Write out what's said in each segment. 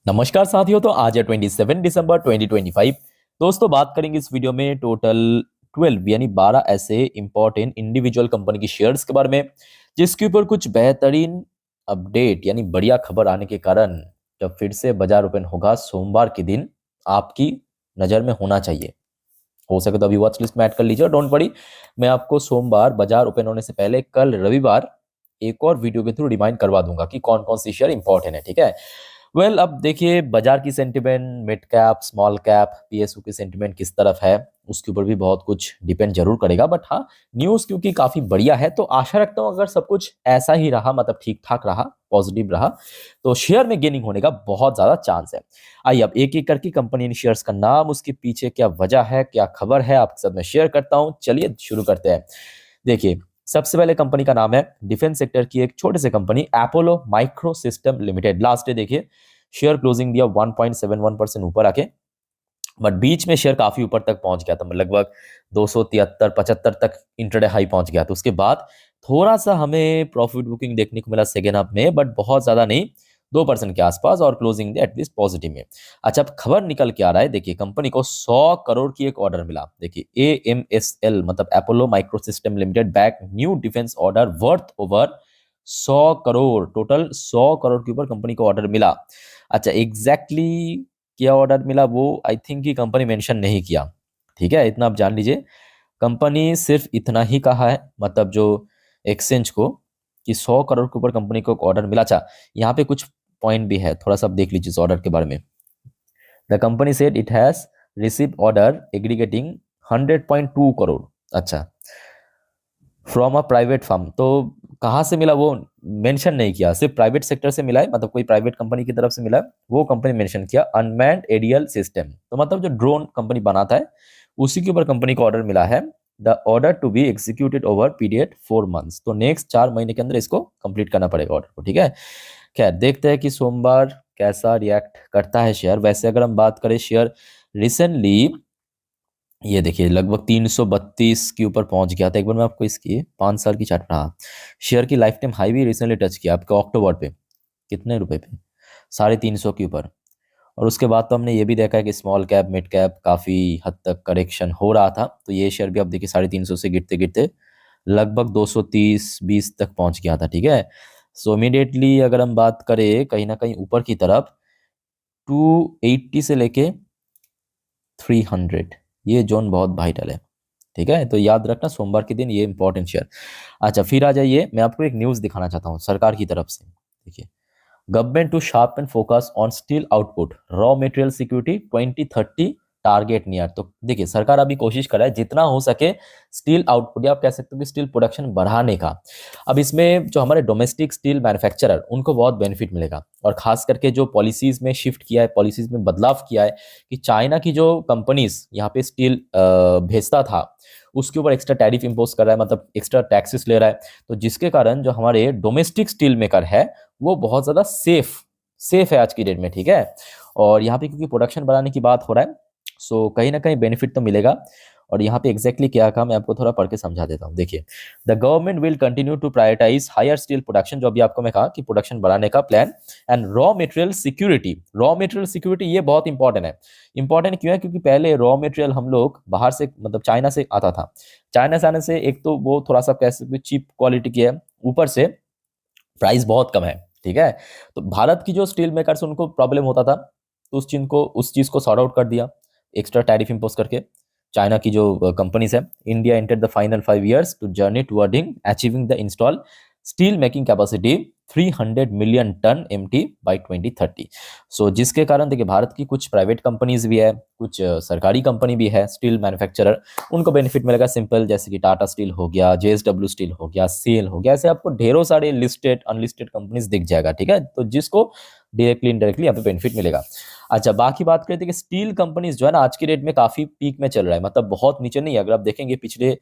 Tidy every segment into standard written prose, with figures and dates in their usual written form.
नमस्कार साथियों। तो आज है 27 दिसंबर 2025। दोस्तों, बात करेंगे इस वीडियो में टोटल 12 यानी 12 ऐसे इंपॉर्टेंट इंडिविजुअल कंपनी की शेयर्स के बारे में, जिसके ऊपर कुछ बेहतरीन अपडेट यानी बढ़िया खबर आने के कारण जब फिर से बाजार ओपन होगा सोमवार के दिन, आपकी नज़र में होना चाहिए। हो सके तो अभी वॉच लिस्ट में ऐड कर लीजिए। डोंट वरी, मैं आपको सोमवार बाजार ओपन होने से पहले कल रविवार एक और वीडियो के थ्रू रिमाइंड करवा दूंगा कि कौन कौन सी शेयर इंपॉर्टेंट है। ठीक है। अब देखिए बाजार की sentiment, mid cap, small cap, PSU की सेंटिमेंट किस तरफ है, उसके ऊपर भी बहुत कुछ डिपेंड जरूर करेगा। बट हाँ, न्यूज़ क्योंकि काफ़ी बढ़िया है तो आशा रखता हूँ अगर सब कुछ ऐसा ही रहा, मतलब ठीक ठाक रहा, पॉजिटिव रहा, तो शेयर में गेनिंग होने का बहुत ज़्यादा चांस है। आइए अब एक एक करके कंपनी इन शेयर्स का नाम, उसके पीछे क्या वजह है, क्या खबर है, आपके साथ मैं शेयर करता हूँ। चलिए शुरू करते हैं। देखिए, सबसे पहले कंपनी का नाम है डिफेंस सेक्टर की एक छोटी सी company Apollo micro system limited. Last day देखिए शेयर क्लोजिंग दिया 1.71% ऊपर आके, बट बीच में शेयर काफी ऊपर तक पहुंच गया था, लगभग 273-75 तक इंट्राडे हाई पहुंच गया था। उसके बाद थोड़ा सा हमें प्रॉफिट बुकिंग देखने को मिला सेकेंड हाफ में, बट बहुत ज्यादा नहीं, 2% के आसपास, और क्लोजिंग दे एटलीस्ट पॉजिटिव में। अच्छा, अब खबर निकल के आ रहा है। देखिए कंपनी को 100 करोड़ की एक ऑर्डर मिला। देखिए AMSL मतलब Apollo micro system limited back new defence order worth over 100 crore. Total 100 crore के ऊपर कंपनी को ऑर्डर मिला। अच्छा, एग्जैक्टली क्या ऑर्डर मिला वो आई थिंक कि कंपनी मेंशन नहीं किया। ठीक है, इतना आप जान लीजिए। कंपनी सिर्फ इतना ही कहा है, मतलब जो एक्सचेंज को, कि 100 करोड़ के ऊपर कंपनी को ऑर्डर मिला। अच्छा, यहाँ पे कुछ पॉइंट भी है, थोड़ा सा आप देख लीजिए इस ऑर्डर के बारे में। The company said it has receive order aggregating 100.2 crore. अच्छा, फ्रॉम अ प्राइवेट फर्म, तो कहाँ से मिला वो मेंशन नहीं किया, सिर्फ प्राइवेट सेक्टर से मिला है, मतलब कोई प्राइवेट कंपनी की तरफ से मिला है, वो कंपनी मेंशन किया। अनमैन्ड एरियल सिस्टम, तो मतलब जो ड्रोन कंपनी बनाता है उसी के ऊपर कंपनी को ऑर्डर मिला है। The order to be executed over period 4 months, तो नेक्स्ट 4 महीने के अंदर इसको कंप्लीट करना पड़ेगा ऑर्डर को। ठीक है, खैर देखते हैं कि सोमवार कैसा रिएक्ट करता है शेयर। वैसे अगर हम बात करें शेयर रिसेंटली, ये देखिए लगभग 332 के ऊपर पहुंच गया था। एक बार मैं आपको इसकी 5 साल की चार्ट, हाँ, शेयर की लाइफ टाइम हाई भी रिसेंटली टच किया आपका अक्टूबर पे। कितने रुपए पे? 350 के ऊपर। और उसके बाद तो हमने ये भी देखा है कि स्मॉल कैप, मिड कैप काफ़ी हद तक करेक्शन हो रहा था, तो ये शेयर भी आप देखिए 350 से गिरते गिरते लगभग 230-20 तक पहुंच गया था। ठीक है, सो इमीडिएटली अगर हम बात करें कहीं ना कहीं ऊपर की तरफ 280 से लेके 300, ये जोन बहुत वाइटल है। ठीक है, तो याद रखना सोमवार के दिन ये इंपॉर्टेंट शेयर। अच्छा, फिर आ जाइए, मैं आपको एक न्यूज़ दिखाना चाहता हूँ सरकार की तरफ से। देखिए, government to sharpen focus on steel output, raw material security 2030 target near. तो देखिए सरकार अभी कोशिश कर रहा है जितना हो सके स्टील आउटपुट, या आप कह सकते हो कि स्टील प्रोडक्शन बढ़ाने का। अब इसमें जो हमारे डोमेस्टिक स्टील मैन्युफैक्चरर उनको बहुत बेनिफिट मिलेगा, और खास करके जो पॉलिसीज में शिफ्ट किया है, पॉलिसीज में बदलाव किया है, कि चाइना की जो कंपनीज यहाँ पे स्टील भेजता था उसके ऊपर एक्स्ट्रा टैरिफ इम्पोज कर रहा है, मतलब एक्स्ट्रा टैक्सेस ले रहा है। तो जिसके कारण जो हमारे डोमेस्टिक स्टील मेकर है वो बहुत ज़्यादा सेफ है आज की डेट में। ठीक है, और यहाँ पे क्योंकि प्रोडक्शन बढ़ाने की बात हो रहा है, सो कहीं ना कहीं बेनिफिट तो मिलेगा। और यहाँ पे एग्जैक्टली क्या कहा मैं आपको थोड़ा पढ़ के समझा देता हूँ। देखिए, the government will continue to prioritise higher steel production, जो अभी आपको मैं कहा कि प्रोडक्शन बढ़ाने का plan, and raw material security. Raw material security ये बहुत इंपॉर्टेंट है। इंपॉर्टेंट क्यों है? क्योंकि पहले रॉ मटेरियल हम लोग बाहर से, मतलब चाइना से आता था। चाइना से आने से एक तो वो थोड़ा सा कैसे चीप क्वालिटी की है, ऊपर से प्राइस बहुत कम है। ठीक है, तो भारत की जो स्टील मेकर्स उनको प्रॉब्लम होता था, तो उस चीज को सॉर्ट आउट कर दिया एक्स्ट्रा टैरिफ इंपोज करके। चाइना की जो कंपनीज है, India ended the final 5 years to journey towarding achieving the install steel making capacity 300 million ton MT by 2030। So जिसके कारण देखिए भारत की कुछ प्राइवेट कंपनीज भी है, कुछ सरकारी कंपनी भी है स्टील मैन्युफैक्चरर, उनको बेनिफिट मिलेगा। सिंपल, जैसे कि टाटा स्टील हो गया, JSW स्टील हो गया, सेल हो गया, ऐसे आपको ढेरों सारे लिस्टेड अनलिस्टेड कंपनीज दिख जाएगा। ठीक है, तो जिसको डायरेक्टली इनडायरेक्टली यहाँ पे बेनिफिट मिलेगा। अच्छा, बाकी बात करते हैं कि स्टील कंपनीज जो है ना आज की डेट में काफी पीक में चल रहा है, मतलब बहुत नीचे नहीं है। अगर आप देखेंगे पिछले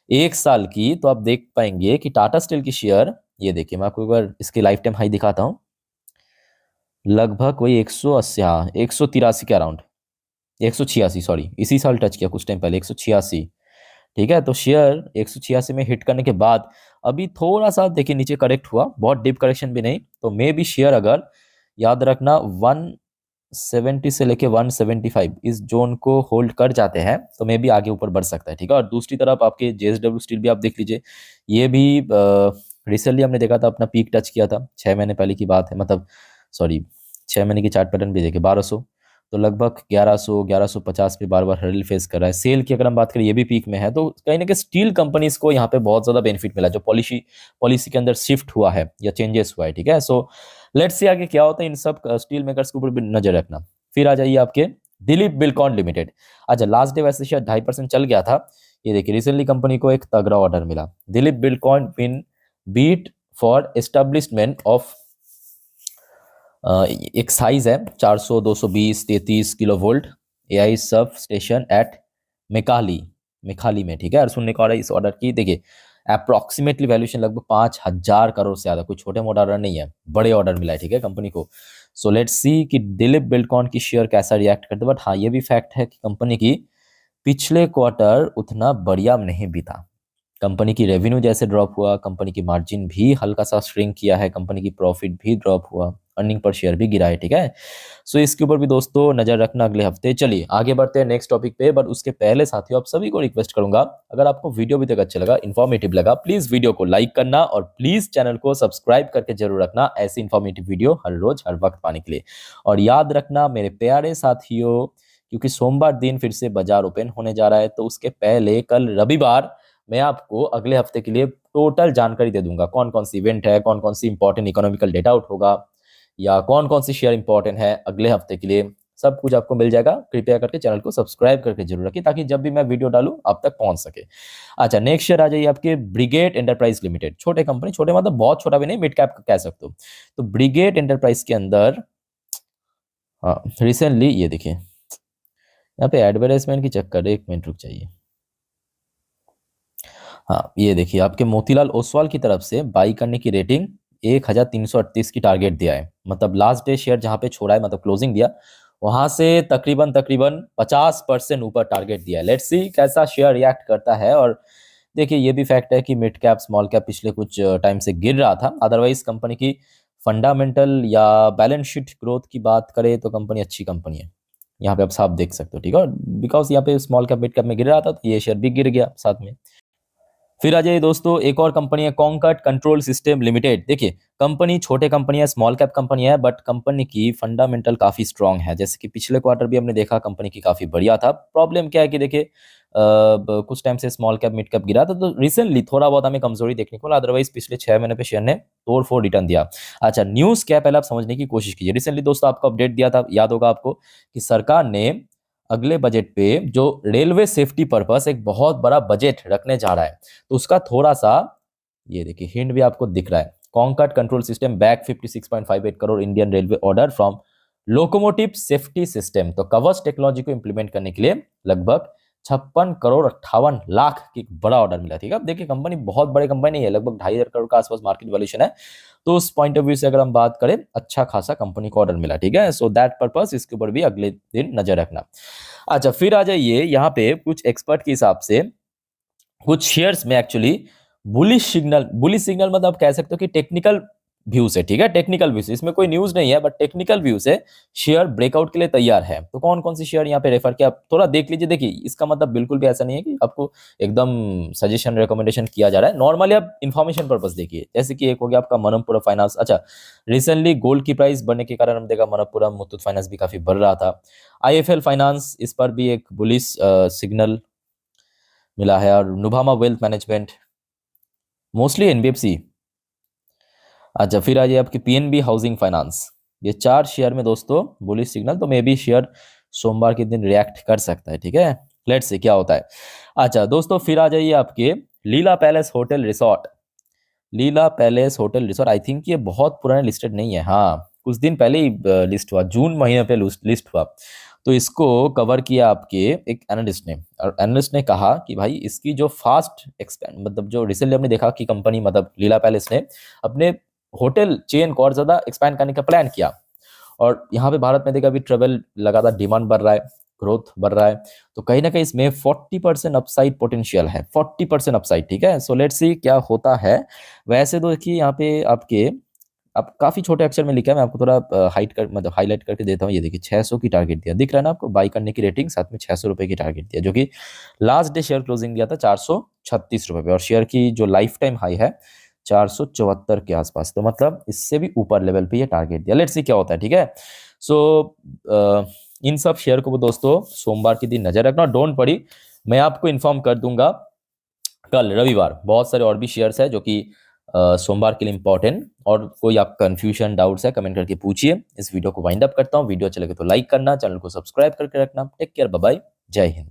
1 साल की, तो आप देख पाएंगे कि टाटा स्टील की शेयर, ये देखिए मैं आपको एक बार इसकी लाइफ टाइम हाई दिखाता हूँ, लगभग वही 180, हाँ 183 के अराउंड, 186 सॉरी, इसी साल टच किया कुछ टाइम पहले 186। ठीक है, तो शेयर 186 में हिट करने के बाद अभी थोड़ा सा देखिए नीचे करेक्ट हुआ, बहुत डीप करेक्शन भी नहीं, तो मे बी शेयर अगर, याद रखना, 1 170 से लेके 175 इस जोन को होल्ड कर जाते हैं तो मे भी आगे ऊपर बढ़ सकता है, ठीक है। और दूसरी तरफ आपके जेएसडब्ल्यू स्टील भी आप देख लीजिए, ये भी रिसेंटली हमने देखा था अपना पीक टच किया था, 6 महीने पहले की बात है, मतलब सॉरी 6 महीने की चार्ट पैटर्न भी देखे 1200, तो लगभग 1150 पे बार बार हर्डल फेस कर रहा है। सेल की अगर हम बात करें ये भी पीक में है, तो कहीं ना कहीं स्टील कंपनीज को यहाँ पे बहुत ज्यादा बेनिफिट मिला, जो पॉलिसी के अंदर शिफ्ट हुआ है या चेंजेस हुआ है, ठीक है। सो लेट्स सी आगे क्या होता है, इन सब स्टील मेकर्स के ऊपर भी नजर रखना। फिर आ जाइए आपके दिलीप बिल्डकॉन लिमिटेड। अच्छा, लास्ट डे वैसे शायद 2.5% चल गया था, ये देखिए रिसेंटली कंपनी को एक तगड़ा ऑर्डर मिला। Dilip Buildcon been bid for establishment of एक साइज है 400 220 33 kilo volt AI sub station at Mekali Mekhali में, ठीक है। और सुनने को आ रहा है इस ऑर्डर की, देखिए अप्रोक्सीमेटली वैल्यूएशन लगभग 5,000 करोड़ से ज्यादा, कोई छोटे मोटा ऑर्डर नहीं है, बड़े ऑर्डर मिला है, ठीक है कंपनी को। सो लेट्स सी कि दिलीप बिल्डकॉन की शेयर कैसा रिएक्ट करते हैं। बट हाँ, ये भी फैक्ट है कि कंपनी की पिछले क्वार्टर उतना बढ़िया नहीं बीता, कंपनी की रेवेन्यू जैसे ड्रॉप हुआ, कंपनी की मार्जिन भी हल्का सा श्रिंक किया है, कंपनी की प्रॉफिट भी ड्रॉप हुआ, अर्निंग पर शेयर भी गिरा है, ठीक है। सो इसके ऊपर भी दोस्तों नजर रखना अगले हफ्ते। चलिए आगे बढ़ते हैं नेक्स्ट टॉपिक पे, बट उसके पहले साथियों आप सभी को रिक्वेस्ट करूंगा, अगर आपको वीडियो भी तक अच्छा लगा, इन्फॉर्मेटिव लगा, प्लीज वीडियो को लाइक करना और प्लीज चैनल को सब्सक्राइब करके जरूर रखना, ऐसी इन्फॉर्मेटिव वीडियो हर रोज हर वक्त पाने के लिए। और याद रखना मेरे प्यारे साथियों, क्योंकि सोमवार दिन फिर से बाजार ओपन होने जा रहा है, तो उसके पहले कल रविवार मैं आपको अगले हफ्ते के लिए टोटल जानकारी दे दूंगा, कौन कौन सी इवेंट है, कौन कौन सी इंपॉर्टेंट इकोनॉमिकल डेटा आउट होगा, या कौन कौन सी शेयर इंपॉर्टेंट है अगले हफ्ते के लिए, सब कुछ आपको मिल जाएगा। कृपया करके चैनल को सब्सक्राइब करके जरूर रखिए, ताकि जब भी मैं वीडियो डालूं आप तक पहुंच सके। अच्छा, नेक्स्ट शेयर आ जाइए आपके ब्रिगेड एंटरप्राइज लिमिटेड। छोटे कंपनी, छोटे मतलब बहुत छोटा भी नहीं, मिड कैप कह सकते हो। तो ब्रिगेड एंटरप्राइज के अंदर हाँ रिसेंटली ये देखिए, यहाँ पे एडवर्टाइजमेंट की चक्कर है, 1 मिनट रुक जाइए। हाँ ये देखिए, आपके मोतीलाल ओसवाल की तरफ से बाई करने की रेटिंग 1,338 की टारगेट दिया है, मतलब लास्ट डे शेयर जहां पे छोड़ा है, मतलब क्लोजिंग दिया वहां से तकरीबन तकरीबन 50% ऊपर टारगेट दिया है। लेट्स सी कैसा शेयर रिएक्ट करता है। और देखिए ये भी फैक्ट है कि मिड कैप स्मॉल कैप पिछले कुछ टाइम से गिर रहा था, अदरवाइज कंपनी की फंडामेंटल या बैलेंस शीट ग्रोथ की बात करें तो कंपनी अच्छी कंपनी है, यहाँ पे आप साफ देख सकते हो, ठीक है। और बिकॉज यहाँ पे स्मॉल कैप मिड कैप में गिर रहा था, तो ये शेयर भी गिर गया साथ में। फिर आ जाइए दोस्तों, एक और कंपनी है कॉन्कर्ट कंट्रोल सिस्टम लिमिटेड। देखिए कंपनी छोटे कंपनी है, स्मॉल कैप कंपनी है, बट कंपनी की फंडामेंटल काफी स्ट्रांग है, जैसे कि पिछले क्वार्टर भी हमने देखा कंपनी की काफी बढ़िया था। प्रॉब्लम क्या है कि देखिए कुछ टाइम से स्मॉल कैप मिड कैप गिरा था, तो रिसेंटली थोड़ा बहुत हमें कमजोरी देखने को मिला, अदरवाइज पिछले 6 महीने पे शेयर ने तोड़ फोड़ रिटर्न दिया। अच्छा, न्यूज क्या पहले आप समझने की कोशिश कीजिए। रिसेंटली दोस्तों आपको अपडेट दिया था, याद होगा आपको, कि सरकार ने अगले बजट पे जो रेलवे सेफ्टी पर्पस एक बहुत बड़ा बजट रखने जा रहा है, तो उसका थोड़ा सा ये देखिए हिंट भी आपको दिख रहा है। Concord control system back 56.58 crore Indian railway order from locomotive safety system. तो कवच टेक्नोलॉजी को इंप्लीमेंट करने के लिए लगभग 56 करोड़ 58 लाख की बड़ा ऑर्डर मिला, ठीक है। अब देखिए कंपनी बहुत बड़ी कंपनी नहीं है, लगभग 2,500 करोड़ का आसपास मार्केट वैल्यूएशन है, तो उस पॉइंट ऑफ व्यू से अगर हम बात करें अच्छा खासा कंपनी को ऑर्डर मिला, ठीक है। सो दैट पर्पस इसके ऊपर भी अगले दिन नजर रखना। अच्छा, फिर आ जाइए यहाँ पे कुछ एक्सपर्ट के हिसाब से कुछ शेयर्स में एक्चुअली बुलिश सिग्नल मतलब आप कह सकते हो कि टेक्निकल व्यू से, ठीक है, टेक्निकल व्यू से, इसमें कोई न्यूज नहीं है, बट टेक्निकल व्यू से शेयर ब्रेकआउट के लिए तैयार है। तो कौन कौन सी शेयर यहाँ पे रेफर किया आप थोड़ा देख लीजिए। देखिए इसका मतलब बिल्कुल भी ऐसा नहीं है कि आपको एकदम सजेशन रिकमेंडेशन किया जा रहा है, नॉर्मली आप इन्फॉर्मेशन पर्पस देखिए। जैसे कि एक हो गया आपका मनप्पुरम फाइनेंस। अच्छा, रिसेंटली गोल्ड की प्राइस बढ़ने के कारण हम देखा मनप्पुरम मुथूट फाइनेंस भी काफी बढ़ रहा था। आईएफएल फाइनेंस, इस पर भी एक बुलिश सिग्नल मिला है। और नुभामा वेल्थ मैनेजमेंट, मोस्टली एनबीएफसी। अच्छा, फिर आ जाइए आपकी पीएनबी हाउसिंग फाइनेंस। ये 4 शेयर में दोस्तों बुलिश सिग्नल, तो मे बी शेयर सोमवार के दिन रिएक्ट कर सकता है, ठीक है। लेट्स से क्या होता है। अच्छा दोस्तों, फिर आ जाइए आपके Leela palace hotel resort. Leela palace hotel resort, I think ये बहुत पुराने लिस्टेड नहीं है, हाँ कुछ दिन पहले ही लिस्ट हुआ, जून महीने पे लिस्ट हुआ। तो इसको कवर किया आपके एक एनालिस्ट ने, और एनालिस्ट ने कहा कि भाई इसकी जो फास्ट एक्सपेंड, मतलब जो रिसेंटली हमने देखा कि कंपनी मतलब लीला पैलेस ने अपने होटल चेन को और ज्यादा एक्सपैंड करने का प्लान किया, और यहाँ पे भारत में देखा अभी ट्रेवल लगातार डिमांड बढ़ रहा है, ग्रोथ बढ़ रहा है, तो कहीं ना कहीं इसमें 40% अपसाइड पोटेंशियल है, 40% अपसाइड, ठीक है। सो लेट्स सी क्या होता है। वैसे तो देखिए यहाँ पे आपके अब काफी छोटे अक्षर में लिखा है, मैं आपको थोड़ा हाइट कर मतलब हाईलाइट करके देता हूँ। ये देखिए 600 की टारगेट दिया, दिख रहा है ना आपको, बाई करने की रेटिंग, साथ में 600 रुपए की टारगेट दिया, जो कि लास्ट डे शेयर क्लोजिंग दिया था 436 रुपए पे, और शेयर की जो लाइफ टाइम हाई है 474 के आसपास, तो मतलब इससे भी ऊपर लेवल पे ये टारगेट दिया। लेट्स सी क्या होता है, ठीक है। सो इन सब शेयर को दोस्तों सोमवार के दिन नजर रखना, डोंट वरी, मैं आपको इन्फॉर्म कर दूंगा कल रविवार। बहुत सारे और भी शेयर्स है जो कि सोमवार के लिए इंपॉर्टेंट, और कोई आप कंफ्यूजन डाउट्स है कमेंट करके पूछिए। इस वीडियो को वाइंड अप करता हूँ, वीडियो चले तो लाइक करना, चैनल को सब्सक्राइब करके रखना। टेक केयर, बाय बाय, जय हिंद।